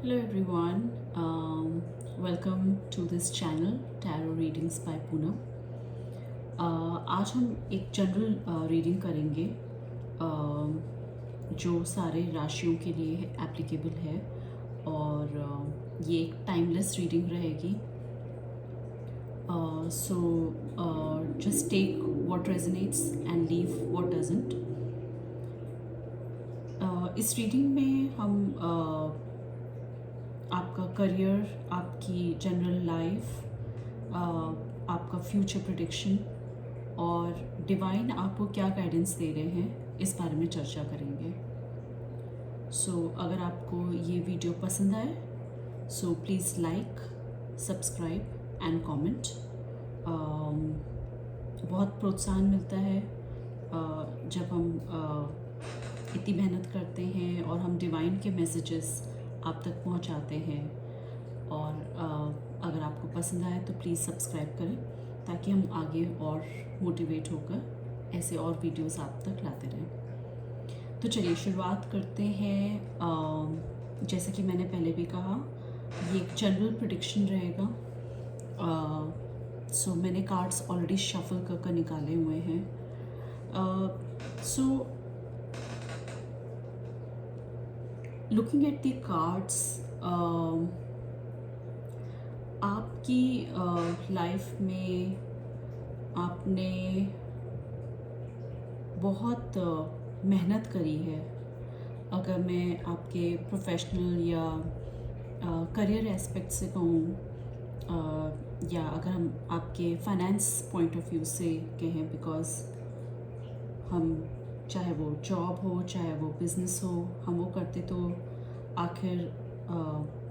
Hello everyone, welcome to this channel Tarot Readings by Poonam. आज हम एक general reading करेंगे जो सारे राशियों के लिए एप्लीकेबल है और ये एक टाइमलेस रीडिंग रहेगी. So just take what resonates and leave what doesn't. इस रीडिंग में हम आपका करियर, आपकी जनरल लाइफ, आपका फ्यूचर प्रेडिक्शन और डिवाइन आपको क्या गाइडेंस दे रहे हैं इस बारे में चर्चा करेंगे. सो अगर आपको ये वीडियो पसंद आए so please like, subscribe and comment. बहुत प्रोत्साहन मिलता है जब हम इतनी मेहनत करते हैं और हम डिवाइन के मैसेजेस आप तक पहुंचाते हैं. और अगर आपको पसंद आए तो प्लीज़ सब्सक्राइब करें ताकि हम आगे और मोटिवेट होकर ऐसे और वीडियोस आप तक लाते रहें. तो चलिए शुरुआत करते हैं. जैसे कि मैंने पहले भी कहा, ये एक जनरल प्रेडिक्शन रहेगा. सो मैंने कार्ड्स ऑलरेडी शफल कर निकाले हुए हैं. So looking at the cards, आपकी लाइफ में आपने बहुत मेहनत करी है. अगर मैं आपके प्रोफेशनल या करियर एस्पेक्ट से कहूँ, या अगर हम आपके फाइनेंस पॉइंट ऑफ व्यू से कहें, बिकॉज हम चाहे वो जॉब हो चाहे वो बिज़नेस हो, हम वो करते तो आखिर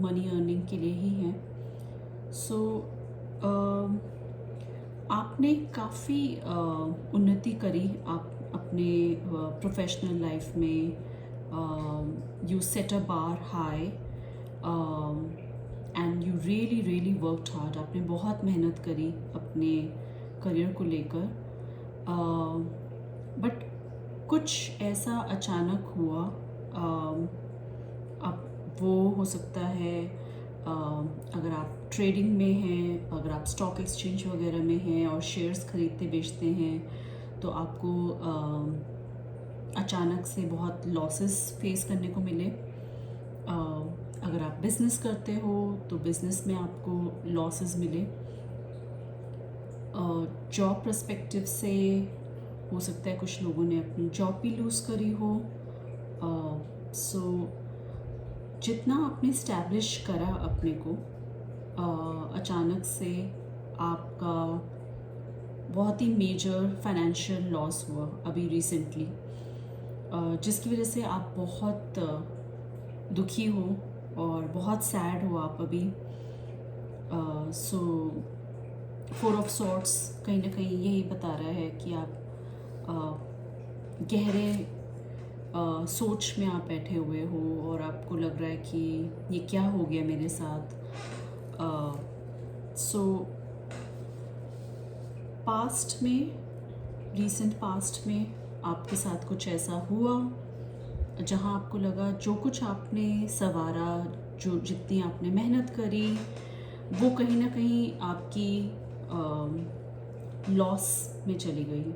मनी अर्निंग के लिए ही हैं. सो आपने काफ़ी उन्नति करी आप अपने प्रोफेशनल लाइफ में. You set a bar high and you really worked hard. आपने बहुत मेहनत करी अपने करियर को लेकर. बट कुछ ऐसा अचानक हुआ. अब वो हो सकता है अगर आप ट्रेडिंग में हैं, अगर आप स्टॉक एक्सचेंज वगैरह में हैं और शेयर्स खरीदते बेचते हैं तो आपको अचानक से बहुत लॉसेस फेस करने को मिले. अगर आप बिज़नेस करते हो तो बिज़नेस में आपको लॉसेस मिले. जॉब पर्सपेक्टिव से हो सकता है कुछ लोगों ने अपनी जॉब भी लूज़ करी हो. सो जितना आपने इस्टेब्लिश करा अपने को, अचानक से आपका बहुत ही मेजर फाइनेंशियल लॉस हुआ अभी रिसेंटली, जिसकी वजह से आप बहुत दुखी हो और बहुत सैड हो आप अभी. सो फोर ऑफ सॉर्ट्स कहीं ना कहीं यही बता रहा है कि आप गहरे सोच में आप बैठे हुए हो और आपको लग रहा है कि ये क्या हो गया मेरे साथ. सो पास्ट में, रीसेंट पास्ट में आपके साथ कुछ ऐसा हुआ जहाँ आपको लगा जो कुछ आपने संवारा, जो जितनी आपने मेहनत करी, वो कहीं ना कहीं आपकी लॉस में चली गई,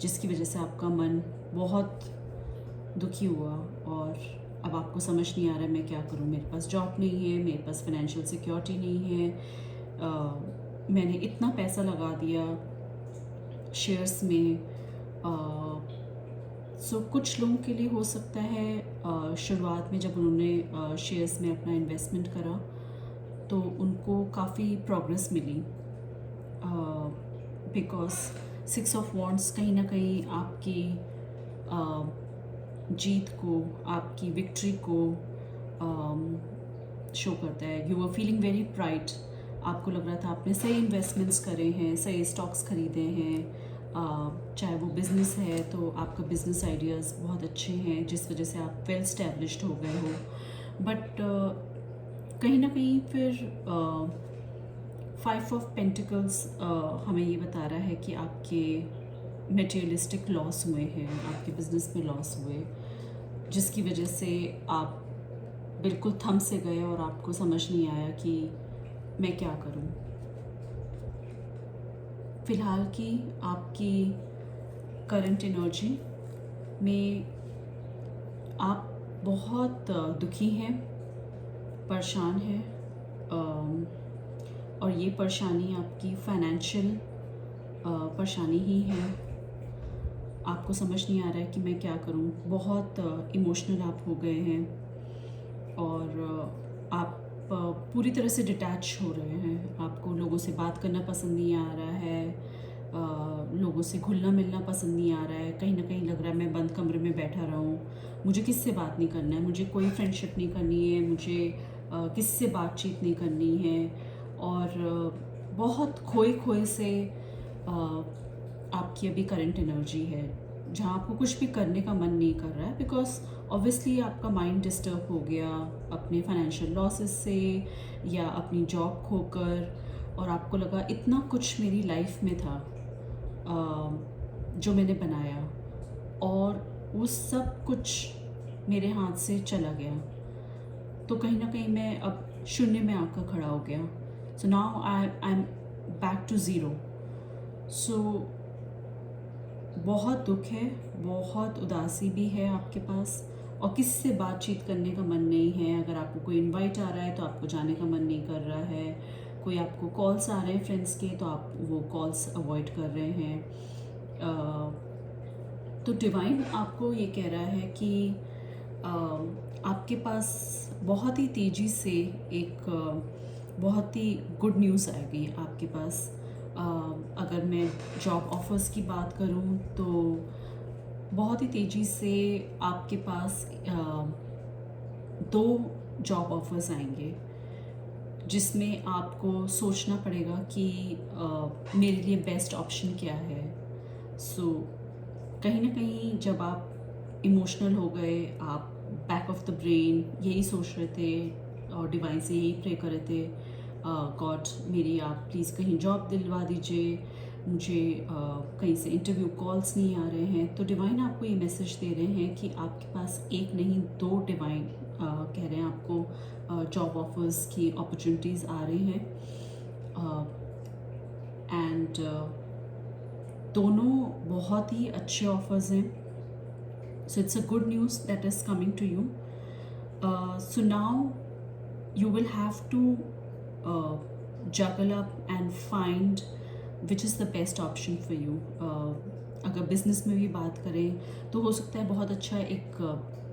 जिसकी वजह से आपका मन बहुत दुखी हुआ. और अब आपको समझ नहीं आ रहा है मैं क्या करूं. मेरे पास जॉब नहीं है, मेरे पास फाइनेंशियल सिक्योरिटी नहीं है, मैंने इतना पैसा लगा दिया शेयर्स में. सो कुछ लोगों के लिए हो सकता है शुरुआत में जब उन्होंने शेयर्स में अपना इन्वेस्टमेंट करा तो उनको काफ़ी प्रोग्रेस मिली, बिकॉज 6 ऑफ वॉन्ड्स कहीं ना कहीं आपकी जीत को, आपकी विक्ट्री को शो करता है. You were feeling very pride. आपको लग रहा था आपने सही इन्वेस्टमेंट्स करे हैं, सही स्टॉक्स खरीदे हैं. चाहे वो बिज़नेस है तो आपका बिज़नेस आइडियाज़ बहुत अच्छे हैं जिस वजह से आप वेल स्टैब्लिश्ड हो गए हो. बट कहीं ना कहीं फिर 5 ऑफ पेंटिकल्स हमें ये बता रहा है कि आपके मटेरियलिस्टिक लॉस हुए हैं, आपके बिज़नेस में लॉस हुए, जिसकी वजह से आप बिल्कुल थम से गए और आपको समझ नहीं आया कि मैं क्या करूं। फ़िलहाल की आपकी करंट एनर्जी में आप बहुत दुखी हैं, परेशान हैं, और ये परेशानी आपकी फाइनेंशियल परेशानी ही है। आपको समझ नहीं आ रहा है कि मैं क्या करूं। बहुत इमोशनल आप हो गए हैं और आप पूरी तरह से डिटैच हो रहे हैं। आपको लोगों से बात करना पसंद नहीं आ रहा है, लोगों से घुलना मिलना पसंद नहीं आ रहा है। कहीं ना कहीं लग रहा है मैं बंद कमरे में बैठा रहूं, मुझे किससे बात नहीं करना है, मुझे कोई फ्रेंडशिप नहीं करनी है, मुझे किससे बातचीत नहीं करनी है। और बहुत खोए खोए से आपकी अभी करंट एनर्जी है, जहाँ आपको कुछ भी करने का मन नहीं कर रहा है, बिकॉज ऑब्वियसली आपका माइंड डिस्टर्ब हो गया अपने फाइनेंशियल लॉसेस से या अपनी जॉब खोकर, और आपको लगा इतना कुछ मेरी लाइफ में था जो मैंने बनाया और वो सब कुछ मेरे हाथ से चला गया। तो कहीं ना कहीं मैं अब शून्य में आकर खड़ा हो गया। So now I am back to zero. So बहुत दुख है, बहुत उदासी भी है आपके पास, और किसी से बातचीत करने का मन नहीं है। अगर आपको कोई इनवाइट आ रहा है तो आपको जाने का मन नहीं कर रहा है। कोई आपको कॉल्स आ रहे हैं फ्रेंड्स के तो आप वो कॉल्स अवॉइड कर रहे हैं। तो डिवाइन आपको ये कह रहा है कि आपके पास बहुत ही तेज़ी से एक बहुत ही गुड न्यूज़ आएगी आपके पास। अगर मैं जॉब ऑफ़र्स की बात करूं तो बहुत ही तेज़ी से आपके पास 2 जॉब ऑफ़र्स आएंगे, जिसमें आपको सोचना पड़ेगा कि मेरे लिए बेस्ट ऑप्शन क्या है। सो कहीं ना कहीं जब आप इमोशनल हो गए, आप बैक ऑफ द ब्रेन यही सोच रहे थे और डिवाइन से यही प्रे कर रहे थे, गॉड मेरी आप प्लीज़ कहीं जॉब दिलवा दीजिए, मुझे कहीं से इंटरव्यू कॉल्स नहीं आ रहे हैं। तो डिवाइन आपको ये मैसेज दे रहे हैं कि आपके पास एक नहीं 2 डिवाइन कह रहे हैं आपको जॉब ऑफर्स की अपॉर्चुनिटीज़ आ रही हैं, एंड दोनों बहुत ही अच्छे ऑफर्स हैं। So it's a good news that is coming to you. So now you will have to juggle up and find which is the best option for you. अगर बिज़नेस में भी बात करें तो हो सकता है बहुत अच्छा एक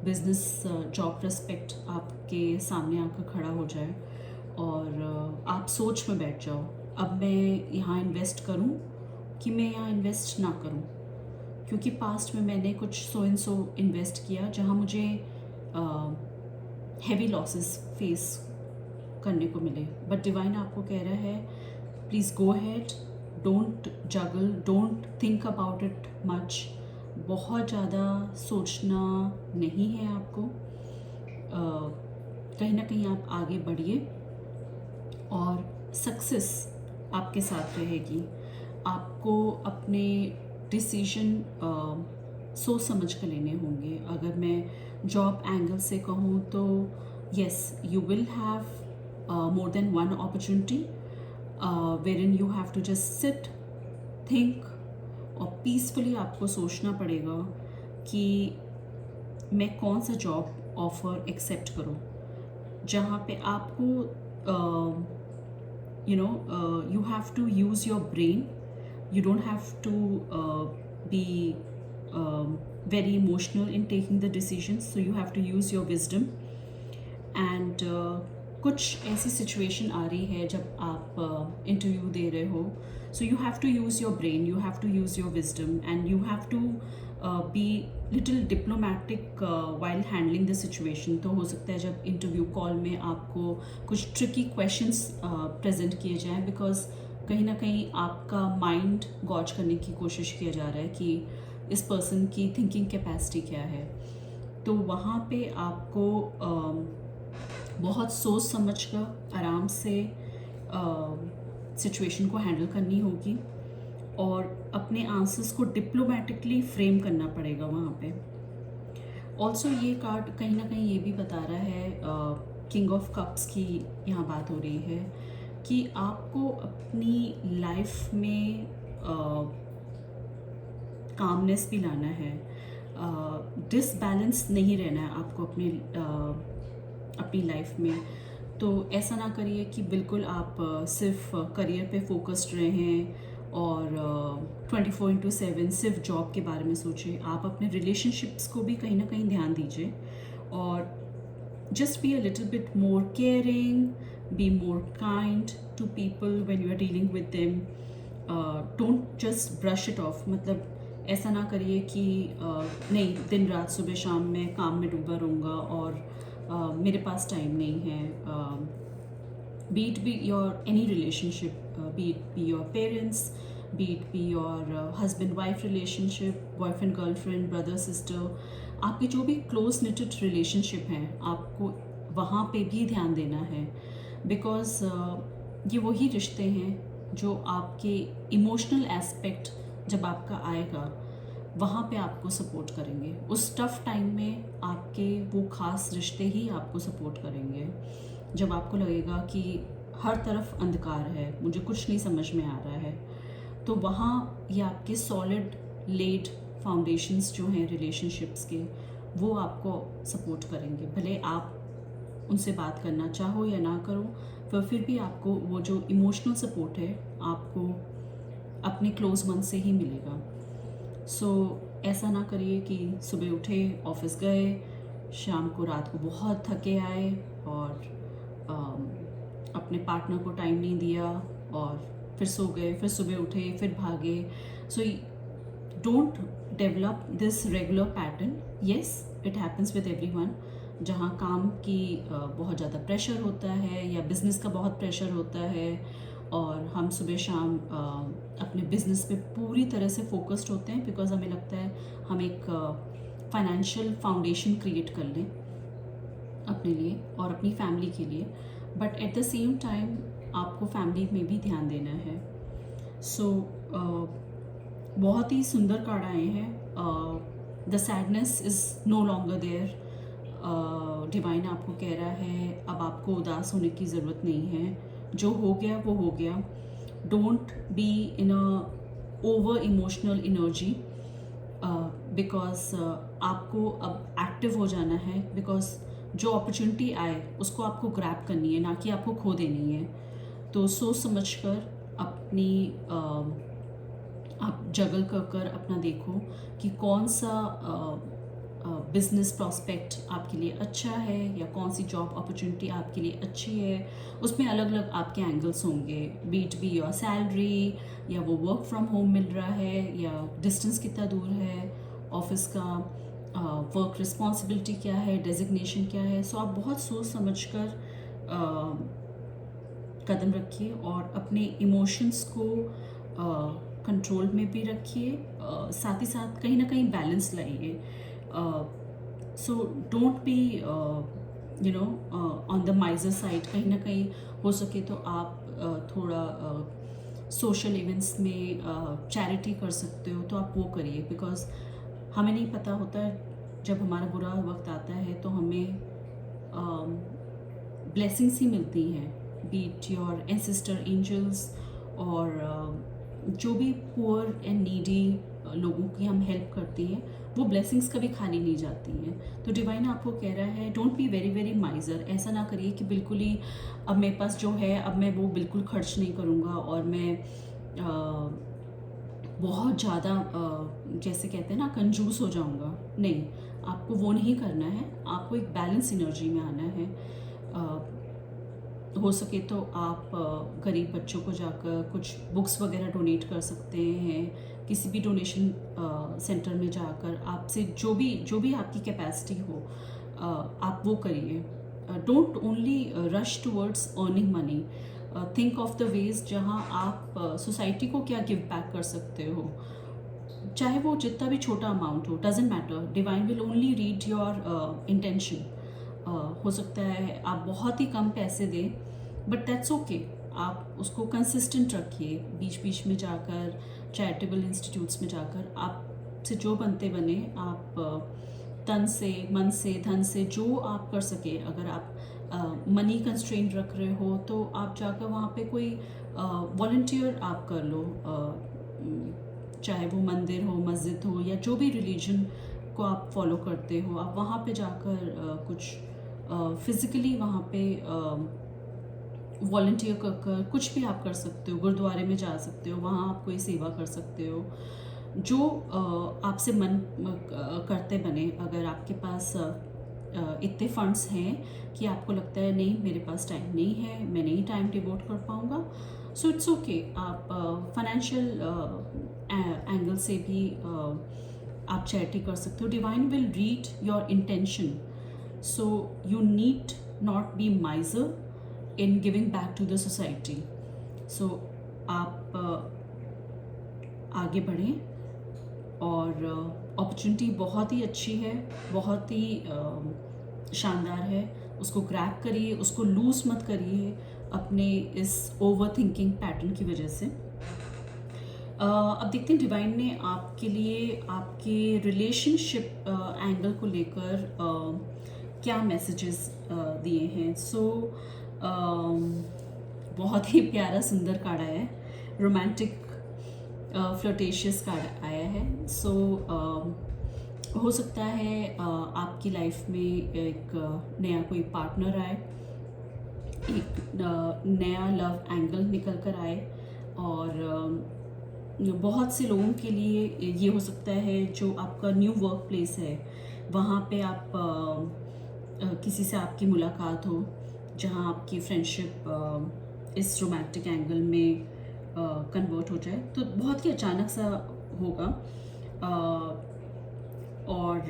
बिज़नेस जॉब प्रोस्पेक्ट आपके सामने आकर खड़ा हो जाए और आप सोच में बैठ जाओ, अब मैं यहाँ इन्वेस्ट करूँ कि मैं यहाँ इन्वेस्ट ना करूँ, क्योंकि पास्ट में मैंने कुछ सो एंड सो इन्वेस्ट किया जहाँ मुझे हैवी लॉसेस फेस करने को मिले। बट डिवाइन आपको कह रहा है please go had, don't juggle, don't think about it much. बहुत ज़्यादा सोचना नहीं है आपको। कहीं ना कहीं आप आगे बढ़िए और सक्सेस आपके साथ रहेगी। आपको अपने डिसीजन सोच समझ कर लेने होंगे। अगर मैं जॉब एंगल से कहूँ तो yes, you will have more than one opportunity wherein you have to just sit, think, और पीसफुली आपको सोचना पड़ेगा कि मैं कौन सा जॉब ऑफ़र एक्सेप्ट करूँ, जहाँ पे आपको you have to use your brain. You don't have to be very emotional in taking the decisions, so you have to use your wisdom. And कुछ ऐसी सिचुएशन आ रही है जब आप इंटरव्यू दे रहे हो, so you have to use your brain, you have to use your wisdom, and you have to be little diplomatic while handling the situation. तो हो सकता है जब इंटरव्यू कॉल में आपको कुछ ट्रिकी क्वेश्चंस प्रेजेंट किए जाएं, बिकॉज कहीं ना कहीं आपका माइंड गॉज करने की कोशिश किया जा रहा है कि इस पर्सन की थिंकिंग कैपेसिटी क्या है। तो वहाँ पे आपको बहुत सोच समझ कर आराम से सिचुएशन को हैंडल करनी होगी और अपने आंसर्स को डिप्लोमेटिकली फ्रेम करना पड़ेगा वहाँ पे। ऑल्सो ये कार्ड कहीं ना कहीं ये भी बता रहा है, किंग ऑफ कप्स की यहाँ बात हो रही है कि आपको अपनी लाइफ में कामनेस भी लाना है, डिसबैलेंस नहीं रहना है आपको अपनी लाइफ में। तो ऐसा ना करिए कि बिल्कुल आप सिर्फ करियर पे फोकस्ड रहें और 24/7 सिर्फ जॉब के बारे में सोचें। आप अपने रिलेशनशिप्स को भी कहीं ना कहीं ध्यान दीजिए और just be a little bit more caring, be more kind to people when you are dealing with them. Don't just brush it off, मतलब ऐसा ना करिए कि नहीं, दिन रात सुबह शाम मैं काम में डूबा रहूँगा और मेरे पास टाइम नहीं है। be it be your any relationship, be it be your parents, be it be your husband wife relationship, boyfriend girlfriend, brother sister, आपके जो भी क्लोज निटेड रिलेशनशिप हैं आपको वहाँ पे भी ध्यान देना है, बिकॉज ये वही रिश्ते हैं जो आपके इमोशनल एस्पेक्ट जब आपका आएगा वहाँ पे आपको सपोर्ट करेंगे। उस टफ टाइम में आपके वो खास रिश्ते ही आपको सपोर्ट करेंगे। जब आपको लगेगा कि हर तरफ अंधकार है, मुझे कुछ नहीं समझ में आ रहा है, तो वहाँ ये आपके सॉलिड लेड फाउंडेशंस जो हैं रिलेशनशिप्स के, वो आपको सपोर्ट करेंगे। भले आप उनसे बात करना चाहो या ना करो, पर फिर भी आपको वो जो इमोशनल सपोर्ट है आपको अपने क्लोज वन से ही मिलेगा। सो ऐसा ना करिए कि सुबह उठे, ऑफिस गए, शाम को रात को बहुत थके आए और अपने पार्टनर को टाइम नहीं दिया और फिर सो गए, फिर सुबह उठे, फिर भागे। So don't develop this regular pattern. Yes, it happens with everyone, जहाँ काम की बहुत ज़्यादा प्रेशर होता है या बिज़नेस का बहुत प्रेशर होता है और हम सुबह शाम अपने बिज़नेस पे पूरी तरह से फोकस्ड होते हैं, बिकॉज हमें लगता है हम एक फाइनेंशियल फाउंडेशन क्रिएट कर लें अपने लिए और अपनी फैमिली के लिए, but at the same time आपको फैमिली में भी ध्यान देना है। सो बहुत ही सुंदर कार्ड आए हैं। The sadness is no longer there. Divine आपको कह रहा है अब आपको उदास होने की ज़रूरत नहीं है, जो हो गया वो हो गया। Don't be in a over emotional energy, because आपको अब एक्टिव हो जाना है, बिकॉज जो अपॉर्चुनिटी आए उसको आपको ग्रैब करनी है, ना कि आपको खो देनी है। तो सोच समझ कर अपनी आप जगल कर अपना देखो कि कौन सा बिज़नेस प्रॉस्पेक्ट आपके लिए अच्छा है या कौन सी जॉब अपॉर्चुनिटी आपके लिए अच्छी है। उसमें अलग अलग आपके एंगल्स होंगे, बीट बी योर सैलरी, या वो वर्क फ्रॉम होम मिल रहा है, या डिस्टेंस कितना दूर है ऑफिस का, वर्क रिस्पॉन्सिबिलिटी क्या है, डेजिग्नेशन क्या है। सो आप बहुत सोच समझ कर कदम रखिए और अपने इमोशंस को कंट्रोल में भी रखिए, साथ ही साथ कहीं ना कहीं बैलेंस लाइए। So don't be on the माइजर side. कहीं ना कहीं हो सके तो आप थोड़ा सोशल इवेंट्स में चैरिटी कर सकते हो तो आप वो करिए, बिकॉज हमें नहीं पता होता है जब हमारा बुरा वक्त आता है तो हमें ब्लेसिंग्स ही मिलती हैं, बीट योर एंसेस्टर एंजल्स, और जो भी पुअर एंड नीडी लोगों की हम हेल्प करते हैं वो ब्लेसिंग्स कभी खाली नहीं जाती हैं। तो डिवाइन आपको कह रहा है डोंट बी वेरी वेरी माइजर। ऐसा ना करिए कि बिल्कुल ही अब मेरे पास जो है अब मैं वो बिल्कुल खर्च नहीं करूँगा और मैं बहुत ज़्यादा जैसे कहते हैं ना कंजूस हो जाऊँगा। नहीं, आपको वो नहीं करना है, आपको एक बैलेंस एनर्जी में आना है। हो सके तो आप गरीब बच्चों को जाकर कुछ बुक्स वगैरह डोनेट कर सकते हैं, किसी भी डोनेशन सेंटर में जाकर आपसे जो भी आपकी कैपेसिटी हो आप वो करिए। Don't only rush towards earning money, think of the ways जहाँ आप सोसाइटी को क्या गिव बैक कर सकते हो, चाहे वो जितना भी छोटा अमाउंट हो, doesn't matter. Divine will only read your intention. हो सकता है आप बहुत ही कम पैसे दें, बट दैट्स ओके, आप उसको कंसिस्टेंट रखिए। बीच बीच में जाकर चैरिटेबल इंस्टीट्यूट्स में जाकर आपसे जो बनते बने आप तन से, मन से, धन से जो आप कर सके। अगर आप मनी कंस्ट्रेंट रख रहे हो तो आप जाकर वहाँ पे कोई वॉलंटियर आप कर लो, चाहे वो मंदिर हो, मस्जिद हो, या जो भी रिलीजन को आप फॉलो करते हो, आप वहाँ पे जाकर कुछ फिज़िकली वहाँ पे वॉलंटियर कर कुछ भी आप कर सकते हो। गुरुद्वारे में जा सकते हो, वहाँ आप कोई सेवा कर सकते हो जो आपसे मन करते बने। अगर आपके पास इतने फंड्स हैं कि आपको लगता है नहीं मेरे पास टाइम नहीं है, मैं नहीं टाइम डिवोट कर पाऊँगा, सो इट्स ओके। आप फाइनेंशियल एंगल से भी आप चैरिटी कर सकते हो। Divine will read your intention, so you need not be miser in giving back to the society. So आप आगे बढ़ें, और अपॉर्चुनिटी बहुत ही अच्छी है, बहुत ही शानदार है। उसको ग्रैब करिए, उसको लूज मत करिए अपने इस ओवर थिंकिंग पैटर्न की वजह से। अब देखते हैं डिवाइन ने आपके लिए आपके रिलेशनशिप एंगल को लेकर क्या मैसेजेस दिए हैं। सो बहुत ही प्यारा सुंदर कार्ड आया है, रोमांटिक फ्लर्टेशियस कार्ड आया है। सो हो सकता है आपकी लाइफ में एक नया कोई पार्टनर आए, एक नया लव एंगल निकल कर आए, और बहुत से लोगों के लिए ये हो सकता है जो आपका न्यू वर्क प्लेस है वहाँ पे आप किसी से आपकी मुलाकात हो जहाँ आपकी फ्रेंडशिप इस रोमांटिक एंगल में कन्वर्ट हो जाए। तो बहुत ही अचानक सा होगा, और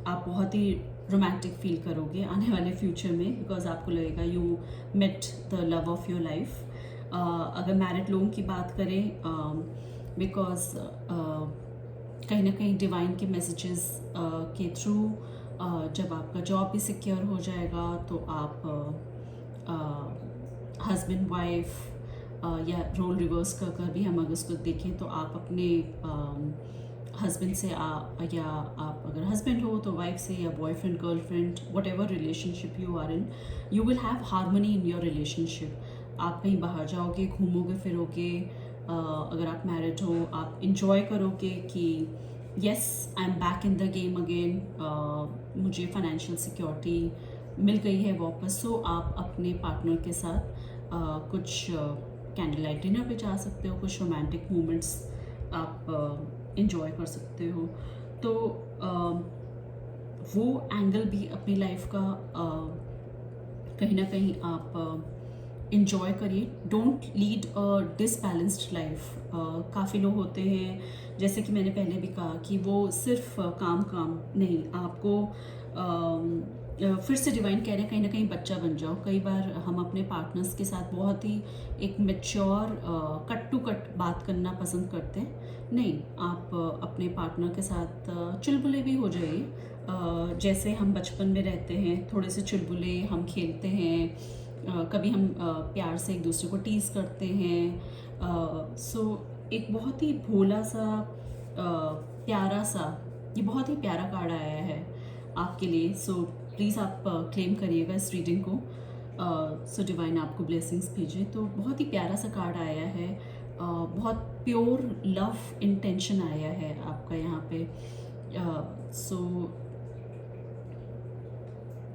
आप बहुत ही रोमांटिक फील करोगे आने वाले फ्यूचर में, बिकॉज आपको लगेगा you met the love of your life. अगर मैरिड लोगों की बात करें, बिकॉज कहीं ना कहीं डिवाइन के मैसेजेस के थ्रू जब आपका जॉब भी सिक्योर हो जाएगा तो आप हस्बैंड वाइफ या रोल रिवर्स कर भी हम अगर उसको देखें तो आप अपने हस्बैंड से या आप अगर हस्बैंड हो तो वाइफ से, या boyfriend girlfriend, whatever relationship you are in, you will have harmony in your relationship. आप कहीं बाहर जाओगे, घूमोगे फिरोगे, अगर आप मैरिड हो आप इंजॉय करोगे कि yes I am back in the game again, मुझे फाइनेंशियल सिक्योरिटी मिल गई है वापस। सो आप अपने पार्टनर के साथ कुछ कैंडल लाइट डिनर पे जा सकते हो, कुछ रोमांटिक मोमेंट्स आप इंजॉय कर सकते हो। तो वो एंगल भी अपनी लाइफ का कहीं ना कहीं आप इंजॉय करिए। Don't lead a disbalanced life. काफ़ी लोग होते हैं, जैसे कि मैंने पहले भी कहा, कि वो सिर्फ काम नहीं, आपको फिर से डिवाइन कह रहे हैं कहीं ना कहीं बच्चा बन जाओ। कई बार हम अपने पार्टनर्स के साथ बहुत ही एक मैच्योर कट टू कट बात करना पसंद करते हैं। नहीं, आप अपने पार्टनर के साथ चुलबुले भी हो जाइए। जैसे हम बचपन में रहते हैं, थोड़े से चुलबुले हम खेलते हैं, कभी हम प्यार से एक दूसरे को टीज़ करते हैं। सो एक बहुत ही भोला सा प्यारा सा, ये बहुत ही प्यारा कार्ड आया है आपके लिए। सो प्लीज़ आप क्लेम करिएगा इस रीडिंग को। सो डिवाइन आपको ब्लेसिंग्स भेजे। तो बहुत ही प्यारा सा कार्ड आया है, बहुत प्योर लव इंटेंशन आया है आपका यहाँ पे। सो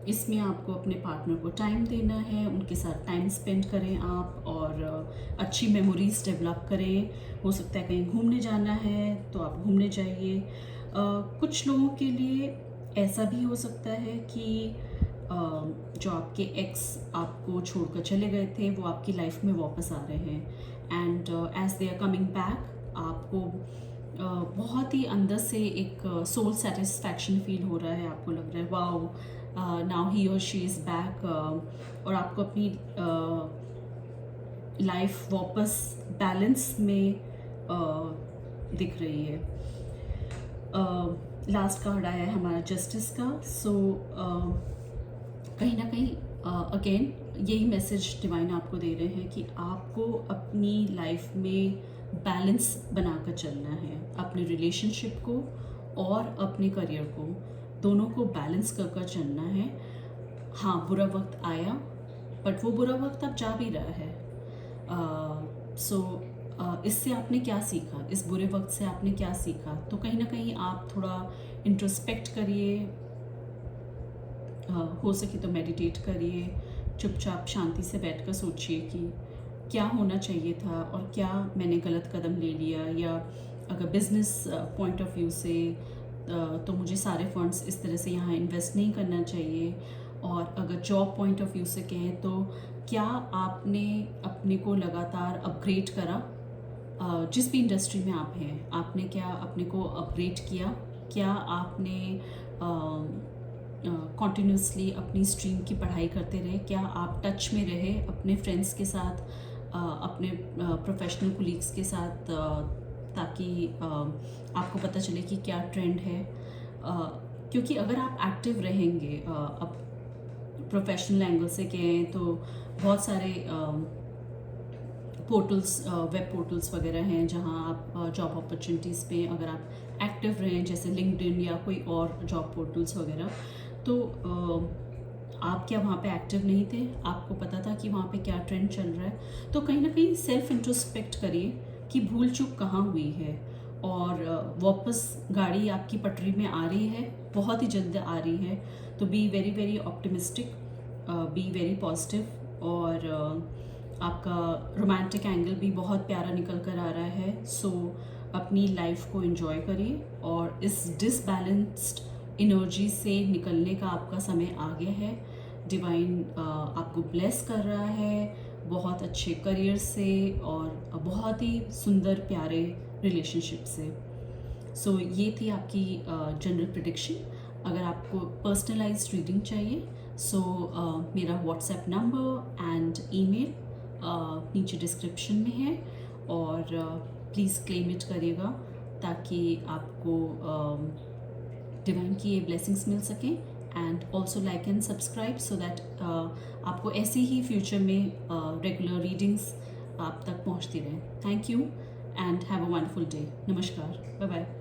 इसमें आपको अपने पार्टनर को टाइम देना है, उनके साथ टाइम स्पेंड करें आप, और अच्छी मेमोरीज डेवलप करें। हो सकता है कहीं घूमने जाना है तो आप घूमने जाइए। कुछ लोगों के लिए ऐसा भी हो सकता है कि जो आपके एक्स आपको छोड़कर चले गए थे वो आपकी लाइफ में वापस आ रहे हैं, and as they are coming back आपको बहुत ही अंदर से एक सोल सेटिस्फैक्शन फील हो रहा है। आपको लग रहा है वाओ, नाउ ही और शी इज़ बैक, और आपको अपनी लाइफ वापस बैलेंस में दिख रही है। लास्ट कार्ड आया है हमारा जस्टिस का। सो कहीं ना कहीं अगेन यही मैसेज डिवाइन आपको दे रहे हैं कि आपको अपनी लाइफ में बैलेंस बनाकर चलना है, अपने रिलेशनशिप को और अपने करियर को। दोनों को बैलेंस कर कर चलना है। हाँ, बुरा वक्त आया, बट वो बुरा वक्त अब जा भी रहा है। इससे आपने क्या सीखा, इस बुरे वक्त से आपने क्या सीखा? तो कहीं ना कहीं आप थोड़ा इंट्रोस्पेक्ट करिए, हो सके तो मेडिटेट करिए, चुपचाप शांति से बैठकर सोचिए कि क्या होना चाहिए था और क्या मैंने गलत कदम ले लिया, या अगर बिज़नेस पॉइंट ऑफ व्यू से तो मुझे सारे फंड्स इस तरह से यहाँ इन्वेस्ट नहीं करना चाहिए। और अगर जॉब पॉइंट ऑफ व्यू से कहें तो क्या आपने अपने को लगातार अपग्रेड करा, जिस भी इंडस्ट्री में आप हैं आपने क्या अपने को अपग्रेड किया? क्या आपने कॉन्टीन्यूसली अपनी स्ट्रीम की पढ़ाई करते रहे? क्या आप टच में रहे अपने फ्रेंड्स के साथ, अपने प्रोफेशनल कोलीग्स के साथ, ताकि आपको पता चले कि क्या ट्रेंड है? क्योंकि अगर आप एक्टिव रहेंगे, अब प्रोफेशनल एंगल से कहें तो बहुत सारे पोर्टल्स, वेब पोर्टल्स वगैरह हैं जहां आप जॉब अपॉर्चुनिटीज़ पे अगर आप एक्टिव रहें, जैसे लिंक्डइन या कोई और जॉब पोर्टल्स वगैरह, तो आप क्या वहाँ पे एक्टिव नहीं थे? आपको पता था कि वहाँ पे क्या ट्रेंड चल रहा है? तो कहीं ना कहीं सेल्फ इंट्रोस्पेक्ट करिए कि भूल चूक कहाँ हुई है, और वापस गाड़ी आपकी पटरी में आ रही है, बहुत ही जल्द आ रही है। तो be very very optimistic, be very positive, और आपका रोमांटिक एंगल भी बहुत प्यारा निकल कर आ रहा है। सो अपनी लाइफ को एंजॉय करिए, और इस डिसबैलेंस्ड एनर्जी से निकलने का आपका समय आ गया है। डिवाइन आपको ब्लेस कर रहा है बहुत अच्छे करियर से और बहुत ही सुंदर प्यारे रिलेशनशिप से। सो ये थी आपकी जनरल प्रिडिक्शन। अगर आपको पर्सनलाइज्ड रीडिंग चाहिए, सो मेरा व्हाट्सएप नंबर एंड ईमेल नीचे डिस्क्रिप्शन में है, और प्लीज़ क्लेम इट करिएगा ताकि आपको डिवाइन की ये ब्लेसिंग्स मिल सकें। And also like and subscribe so that आपको ऐसी ही फ्यूचर में रेगुलर रीडिंग्स आप तक पहुंचती रहें। Thank you and have a wonderful day. नमस्कार, बाय बाय।